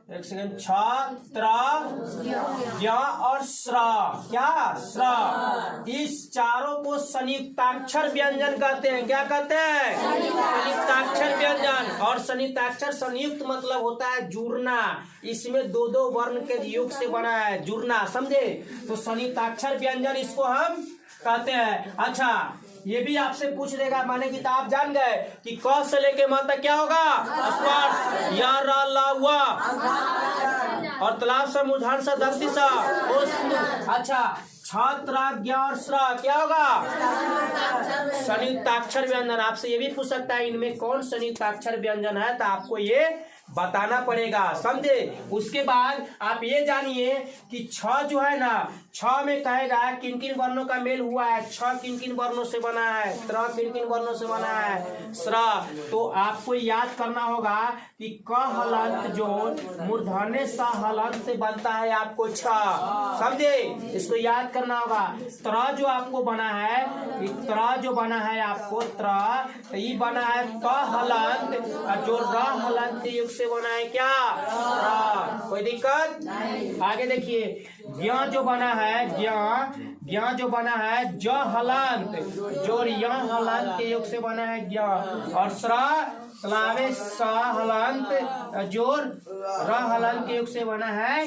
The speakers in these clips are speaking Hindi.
एक सेकंड, छात्र ज्ञ और श्र, क्या श्र, इस चारों को संयुक्ताक्षर व्यंजन कहते हैं। क्या कहते हैं? संयुक्ताक्षर व्यंजन। और संयुक्ताक्षर संयुक्त मतलब होता है जुड़ना, इसमें दो दो वर्ण के योग से बना है, जुड़ना, समझे? तो संयुक्ताक्षर व्यंजन इसको हम कहते हैं। अच्छा, ये भी आपसे पूछ देगा, माने कि तो आप जान गए कि क से लेके म तक क्या होगा? स्पर्श, या रा ला हुआ, और तालाब से मूर्धन से दंती सा उष्ण। अच्छा, छात्र ज्ञ और श्र क्या होगा? संयुक्ताक्षर व्यंजन। आपसे ये भी पूछ सकता है इनमें कौन संयुक्ताक्षर व्यंजन है, तो आपको ये बताना पड़ेगा, समझे? उसके बाद आप ये जानिए कि छ जो है ना, छ में कहेगा किन किन वर्णों का मेल हुआ है। छ किन किन वर्णों से बना है, त्र किन किन वर्णों से बना है, श्र। तो आपको याद करना होगा कि क हलंत जो मूर्धन्य स हलंत से बनता है आपको छ, समझे? इसको याद करना होगा। त्र जो आपको बना है, त्र जो बना है आपको त्र, तो ये बना है त हलंत, और जो र हलंत युग से बना है क्या? रा। कोई दिक्कत? आगे देखिए, ज्ञ जो बना है, ज्ञ जो बना है ज हलंत, जो य हलंत के योग से बना है ज्ञ, और श्र तलावे स हलंत, जोर र हलंत के योग से बना है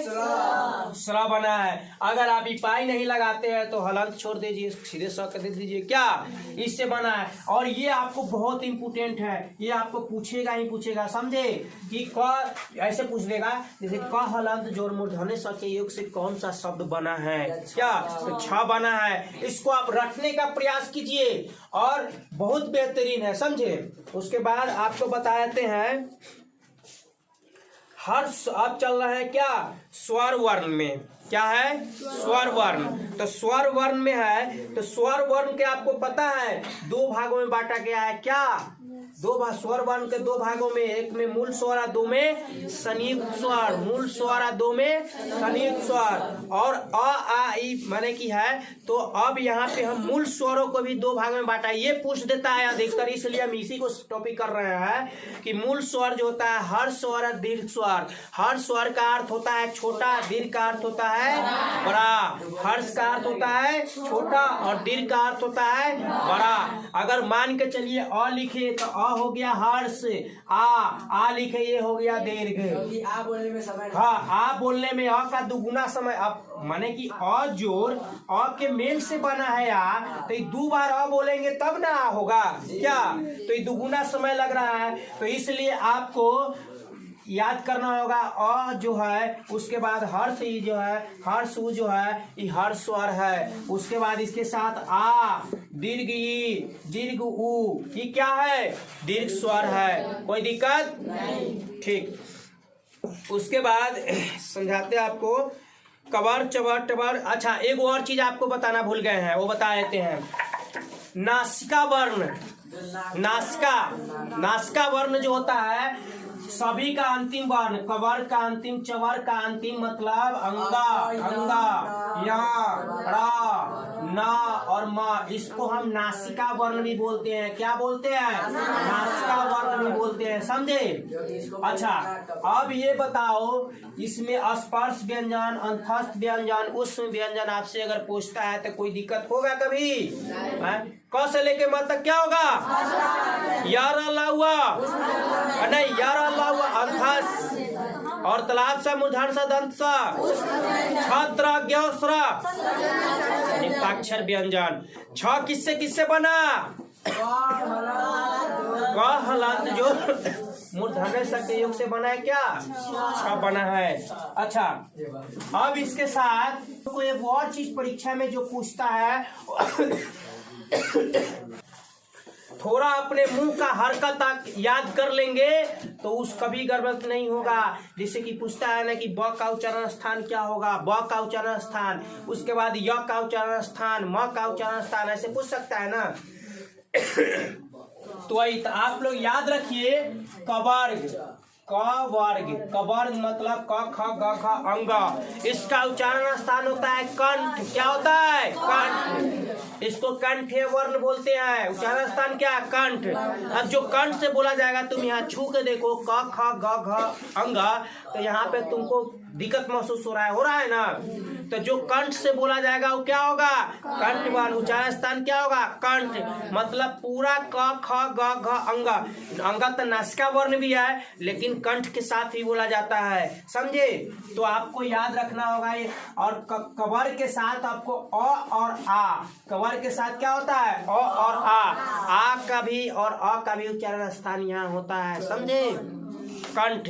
श्र बना है। अगर आप इपाई नहीं लगाते हैं तो हलंत छोड़ दीजिए, सीधे स कर दीजिए, क्या इससे बना है। और ये आपको बहुत इंपोर्टेंट है, ये आपको पूछेगा ही पूछेगा, समझे? कि क ऐसे पूछ देगा जैसे क हलंत जोर मूर्धन्य स के योग से कौन सा शब्द बना है, क्या? तो छ बना है। इसको आप रटने का प्रयास कीजिए और बहुत बेहतरीन है, समझे? उसके बाद आपको बता देते हैं हर्ष। अब चल रहा है क्या? स्वर वर्ण में। क्या है? स्वर वर्ण। तो स्वर वर्ण में है, तो स्वर वर्ण के आपको पता है दो भागों में बांटा गया है, क्या? दो भाग स्वर वर्ण के दो भागों में, एक में मूल स्वर, दो में संयुक्त स्वर। मूल स्वर, दो में संयुक्त स्वर। और अ आ ई माने की है, तो अब यहाँ पे हम मूल स्वरों को भी दो भागों में बांटा। ये पूछ देता है अधिकतर, इसलिए हम इसी को टॉपिक कर रहे हैं कि मूल स्वर जो होता है हर स्वर और दीर्घ स्वर। हर स्वर का अर्थ होता है छोटा, दीर्घ का अर्थ होता है बड़ा। हर्ष का अर्थ होता है छोटा और दीर्घ का अर्थ होता है बड़ा। अगर मान के चलिए अ लिखे तो अ हो गया हर्ष, आ लिखे ये हो गया दीर्घ। आ बोलने में समय, हाँ, आ बोलने में अ का दुगुना समय। अब माने कि अ जोर अ के मेल से बना है आ, तो दो बार अ बोलेंगे तब ना आ होगा, क्या? तो ये दुगुना समय लग रहा है, तो इसलिए आपको याद करना होगा अ जो है, उसके बाद हर्ष ई जो है, हर्ष उ जो है, ये हर्ष स्वर है। उसके बाद इसके साथ आ, दीर्घ ई, दीर्घ उ, ये क्या है? दीर्घ स्वर है। कोई दिक्कत नहीं? ठीक। उसके बाद समझाते आपको कबर चबर टबर। अच्छा, एक और चीज आपको बताना भूल गए हैं, वो बता देते हैं। नासिका वर्ण, नासिका वर्ण जो होता है सभी का अंतिम वर्ण, कवर का अंतिम, चवर का अंतिम मतलब अंगा, या, रा, ना और मा, इसको हम नासिका वर्ण भी बोलते हैं। क्या बोलते हैं? नासिका वर्ण भी बोलते हैं, समझे? अच्छा, अब ये बताओ इसमें स्पर्श व्यंजन, अंतस्थ व्यंजन, उष्म व्यंजन आपसे अगर पूछता है तो कोई दिक्कत होगा कभी? क से लेके म तक क्या होगा? यारा ला हुआ, नहीं यारा ला हुआ अंतस, और तालाब सा मूर्धन सा दंत सा, छात्र ज्ञ स्र, संयुक्ताक्षर व्यंजन। छ किससे किससे बना? क हलंत जो मूर्धन्य स के योग से बना है, क्या? छ बना है। अच्छा, अब इसके साथ कोई एक और चीज परीक्षा में जो पूछता है थोड़ा अपने मुंह का हरकत याद कर लेंगे तो उस कभी गड़बड़ नहीं होगा। जैसे कि पूछता है ना कि ब का उच्चारण स्थान क्या होगा, ब का उच्चारण स्थान, उसके बाद य का उच्चारण स्थान, म का उच्चारण स्थान, ऐसे पूछ सकता है ना। तो आप लोग याद रखिए, कवर्ग, क वर्ग, क वर्ग मतलब क ख ग घ अंग। इसका उच्चारण स्थान होता है कंठ। क्या होता है? कंठ। इसको कंठे वर्ण बोलते हैं। उच्चारण स्थान क्या? कंठ। अब जो कंठ से बोला जाएगा, तुम यहाँ छू के देखो क ख ग घ अंग, तो यहाँ पे तुमको दिक्कत महसूस हो रहा है ना? तो जो कंठ से बोला जाएगा वो क्या होगा? कंठ वर्ण। उच्चारण स्थान क्या होगा? कंठ। मतलब पूरा क ख ग घ अंग। अंग तो नासिका वर्ण भी है, लेकिन कंठ के साथ ही बोला जाता है। समझे? तो आपको याद रखना होगा ये। और कवर के साथ आपको अ और आ, कवर के साथ क्या होता है? अ और आ का भी और अ का भी उच्चारण स्थान यहाँ होता है। समझे? कंठ।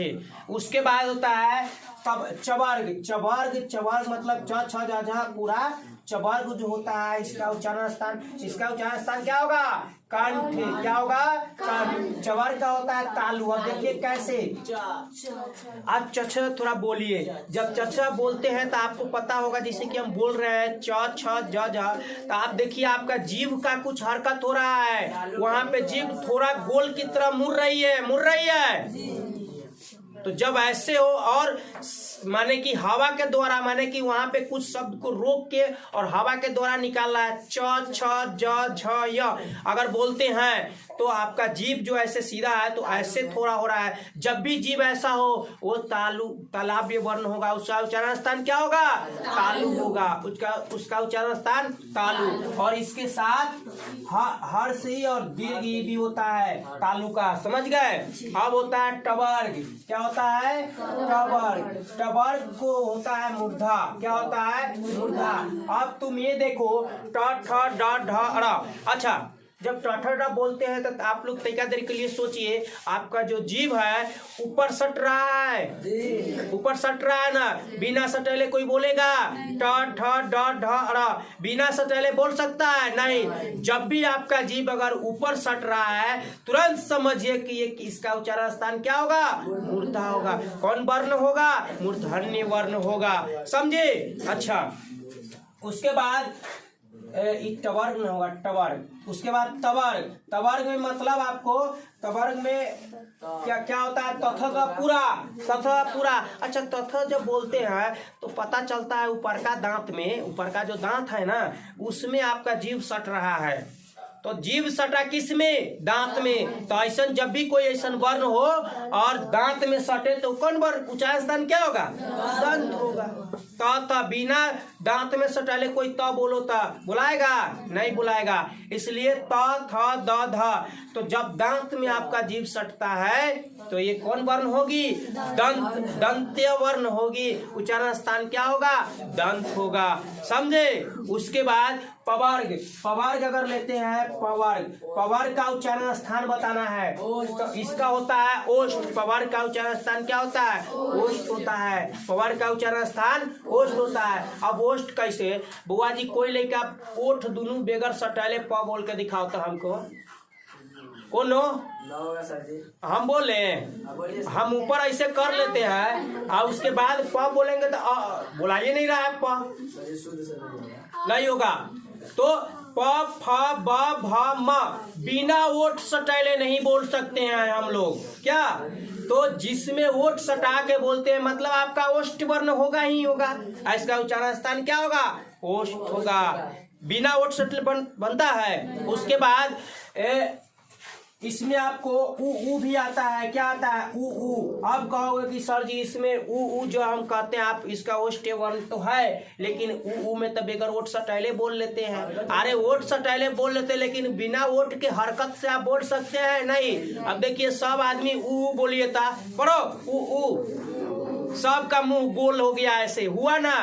उसके बाद होता है तब चवर्ग। चवर्ग, चवर्ग मतलब च छ ज झ पूरा चवर्ग जो होता है, इसका उच्चारण स्थान क्या होगा? कंठ। क्या होगा? कंठ। चवर्ग का होता है तालु। अब देखिए कैसे। आप चछ थोड़ा बोलिए। जब चछ बोलते हैं तो आपको पता होगा, जैसे कि हम बोल रहे हैं च छ ज झ, तो आप देखिए आपका जीभ का कुछ हरकत हो रहा है। वहां पे जीभ थोड़ा गोल की तरह मुड़ रही है। तो जब ऐसे हो और माने कि हवा के द्वारा, माने कि वहां पे कुछ शब्द को रोक के और हवा के द्वारा निकालना है। च छ ज झ य अगर बोलते हैं तो आपका जीभ जो ऐसे सीधा है तो ऐसे थोड़ा हो रहा है। जब भी जीभ ऐसा हो वो तालव्य वर्ण होगा। उसका उच्चारण स्थान क्या होगा? तालु होगा। उसका उच्चारण स्थान तालु। और इसके साथ हर्ष ही और दीर्घ भी होता है तालु का। समझ गए? अब होता है टवर्ग। क्या होता है? टवर्ग। टवर्ग को होता है मूर्धा। क्या होता है? मूर्धा। अब तुम ये देखो ट ठ ड ढ ड़। अच्छा, जब टठड़ा बोलते हैं तो आप लोग तरीका देर के लिए सोचिए, आपका जो जीभ है ऊपर सट रहा है, ऊपर सट रहा है ना? बिना सटेले कोई बोलेगा ट ठ ड ढ ड़, बिना सटेले बोल सकता है? नहीं। जब भी आपका जीभ अगर ऊपर सट रहा है, तुरंत समझिए कि ये इसका उच्चारण स्थान क्या होगा? मूर्धा होगा। कौन वर्ण होगा? मूर्धन्य वर्ण होगा। समझे? अच्छा, उसके बाद टवर्ग में होगा टवर्ग। उसके बाद तवर्ग। तवर्ग में मतलब आपको तवर्ग में क्या होता है? तथ का पूरा। अच्छा, तथ जब बोलते हैं तो पता चलता है ऊपर का दांत में, ऊपर का जो दांत है ना, उसमें आपका जीभ सट रहा है। तो जीभ सटा किस में? दांत में। तो ऐसा जब भी कोई ऐसा वर्ण हो और दांत में सटे तो कौन वर्ण? उच्चारण स्थान क्या होगा? दंत होगा। त बिना दांत में सटाले कोई त बोलो त बुलाएगा? नहीं बुलाएगा। इसलिए त थ द ध। तो जब दांत में आपका जीभ सटता है तो ये कौन वर्ण होगी? दंत्य वर्ण होगी। उच्चारण स्थान क्या होगा? दंत होगा। समझे? उसके बाद पवर्ग। पवर्ग अगर लेते हैं, पवर्ग का उच्चारण स्थान बताना है तो इसका होता है ओष्ठ। पवर्ग का उच्चारण स्थान क्या होता है? ओष्ठ होता है। पवर्ग का उच्चारण स्थान ओष्ठ होता है। अब ओष्ठ कैसे? बुआ जी कोई लेके ओठ दोनों बेगर सटाले प बोल के दिखाओ तो हमको। कौन हो? हम बोले, हम ऊपर ऐसे कर लेते हैं और उसके बाद प बोलेंगे तो बुलाइए नहीं रहा है, प नहीं होगा। तो प फ ब भ म बिना ओठ सटाले नहीं बोल सकते हैं हम लोग। क्या? तो जिसमें ओठ सटा के बोलते हैं मतलब आपका ओष्ठ वर्ण होगा ही होगा। इसका उच्चारण स्थान क्या होगा? ओष्ठ होगा। बिना ओठ सटले बनता है। उसके बाद इसमें आपको ऊ भी आता है। क्या आता है? ऊ। अब कहोगे कि सर जी इसमें ऊ जो हम कहते हैं आप इसका ओष्ठ वर्ण तो है, लेकिन ऊ में तो बेगर ओठ सटैले बोल लेते हैं। अरे ओठ सटैले बोल लेते, लेकिन बिना ओठ के हरकत से आप बोल सकते हैं? नहीं। अब देखिए सब आदमी ऊ बोलिए था, पढ़ो ऊ। सबका मुंह गोल हो गया, ऐसे हुआ ना?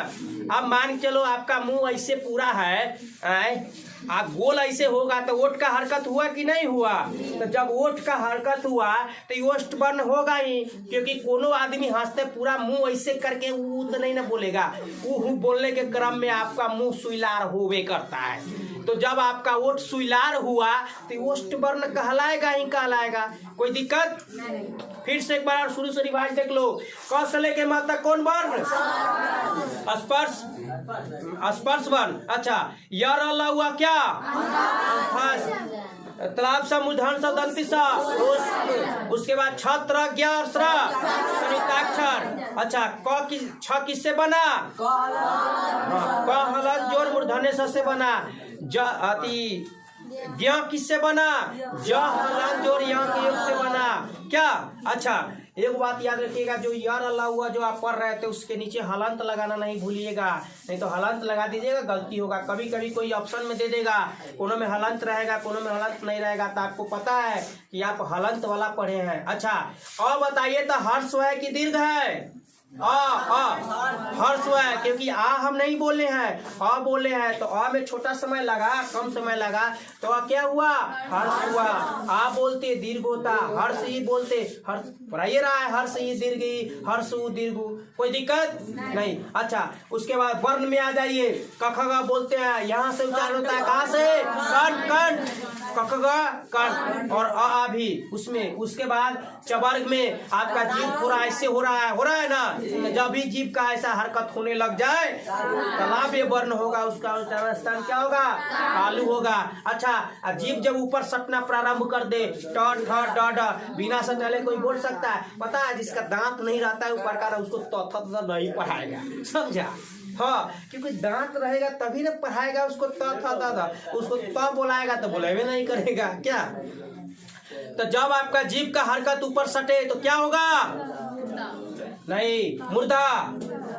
अब मान के चलो आपका मुंह ऐसे पूरा है, आप गोल ऐसे होगा तो ओठ का हरकत हुआ कि नहीं हुआ? तो जब ओठ का हरकत हुआ तो ओष्ठ वर्ण होगा ही, क्योंकि कोनो आदमी हंसते पूरा मुंह ऐसे करके ऊ तो नहीं ना बोलेगा। ऊ बोलने के क्रम में आपका मुंह सुइलार होवे करता है। तो जब आपका ओठ सुइलार हुआ तो ओष्ठ वर्ण कहलाएगा ही कहलाएगा। कोई दिक्कत? फिर से एक बार शुरू से रिवाज देख लो। क से लेके म तक कौन वर्ण? स्पर्श वर्ण। अच्छा, य र ल हुआ क्या? तालाब सा मूर्धन सा दंती सा। उसके बाद छत्र ज्ञ और स्र संयुक्ताक्षर। अच्छा छ किससे बना? क हलन जोर मूर्धन्य स से बना। ज्ञ किससे बना? ज हलन जोर य के योग से बना। क्या? अच्छा एक बात याद रखिएगा, जो यार अल्लाह हुआ जो आप पढ़ रहे थे उसके नीचे हलंत लगाना नहीं भूलिएगा, नहीं तो हलंत लगा दीजिएगा गलती होगा। कभी कभी कोई ऑप्शन में दे देगा, कोनो में हलंत रहेगा कोनो में हलंत नहीं रहेगा, तो आपको पता है कि आप हलंत वाला पढ़े हैं। अच्छा और बताइए तो हर्ष है कि दीर्घ है? हर्ष है, क्योंकि आ हम नहीं बोले हैं आ बोले हैं, तो आ में छोटा समय लगा कम समय लगा तो आ क्या हुआ? हर्ष हुआ। आ बोलते दीर्घ होता, हर्ष ही बोलते हर्ष पढ़ाइए रहा है, हर्ष ही दीर्घ हर्ष दीर्घ, कोई दिक्कत नहीं। अच्छा उसके बाद वर्ण में आ जाइए। क ख ग बोलते हैं, यहाँ से उच्चारण होता है कहाँ से? कण कण क ख ग कण और आ भी उसमें। उसके बाद चवर्ग में आपका जीव थोड़ा ऐसे हो रहा है ना, तो जब भी जीव का ऐसा हरकत होने लग जाए तालाब ये वर्ण होगा, उसका उच्चारण स्थान क्या होगा? तालु होगा। अच्छा जीव जब ऊपर सटना प्रारंभ कर दे ट ठ ड ड बिना सटले कोई बोल सकता है? पता है जिसका दांत नहीं रहता है ऊपर का उसको त नहीं पढ़ाएगा, समझा? हाँ क्योंकि दांत रहेगा तभी ना पढ़ाएगा उसको त उसको त बोलाएगा तो बोलेबे नहीं करेगा। क्या? तो जब आपका जीभ का हरकत ऊपर सटे तो क्या होगा? नहीं मुर्दा।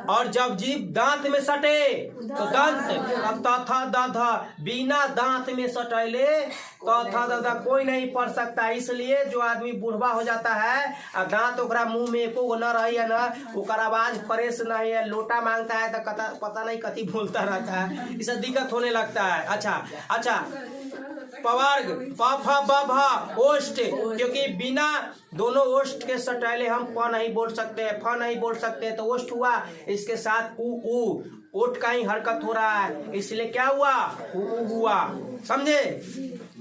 और जब जीभ दांत में सटे तो दंत। अब त थ द ध बिना दांत में सटैले त थ द ध कोई नहीं पढ़ सकता। इसलिए जो आदमी बूढ़वा हो जाता है और दांत ओकरा मुंह में एको गो न रही है ना, ओकर आवाज फ्रेश नहीं है, लोटा मांगता है तो पता नहीं कथी बोलता रहता है, इससे दिक्कत होने लगता है। अच्छा पवर्ग प फ ब भ ओष्ठ, क्योंकि बिना दोनों ओष्ठ के सटैले हम प नहीं बोल सकते, फ नहीं बोल सकते, तो ओष्ठ हुआ, इसके साथ उ ओठ का ही हरकत हो रहा है, इसलिए क्या हुआ? उ हुआ। समझे?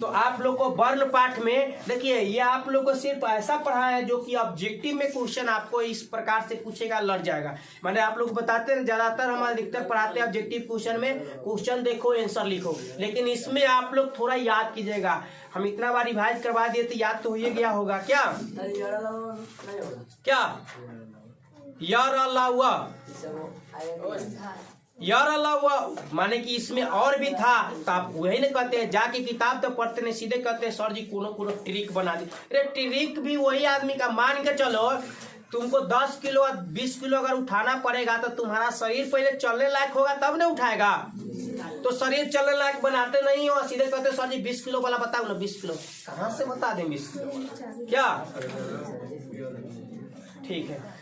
तो आप लोग को वर्ण पाठ में देखिए ये आप लोग को सिर्फ ऐसा पढ़ा है जो कि ऑब्जेक्टिव में क्वेश्चन आपको इस प्रकार से पूछेगा, लड़ जाएगा। मैंने आप लोग बताते हैं ज्यादातर हम अधिकतर पढ़ाते हैं ऑब्जेक्टिव क्वेश्चन में क्वेश्चन देखो आंसर लिखो, लेकिन इसमें आप लोग थोड़ा याद कीजिएगा। हम इतना बार रिवाइज करवा दिए तो याद तो हो ही गया होगा। क्या यार अल्लाह हुआ यार अल्लाह हुआ माने कि इसमें और भी था, तो आप वही नहीं कहते हैं, जाके किताब तो पढ़ते नहीं, सीधे कहते हैं सर जी कोनो ट्रिक बना दी। अरे ट्रिक भी वही आदमी का, मान के चलो तुमको 10 किलो 20 किलो अगर उठाना पड़ेगा तो तुम्हारा शरीर पहले चलने लायक होगा तब ना उठाएगा। तो शरीर चलने लायक बनाते नहीं हो, सीधे कहते सर जी 20 किलो वाला बताओ ना। 20 किलो कहाँ से बता दें 20 किलो वाला? क्या ठीक है।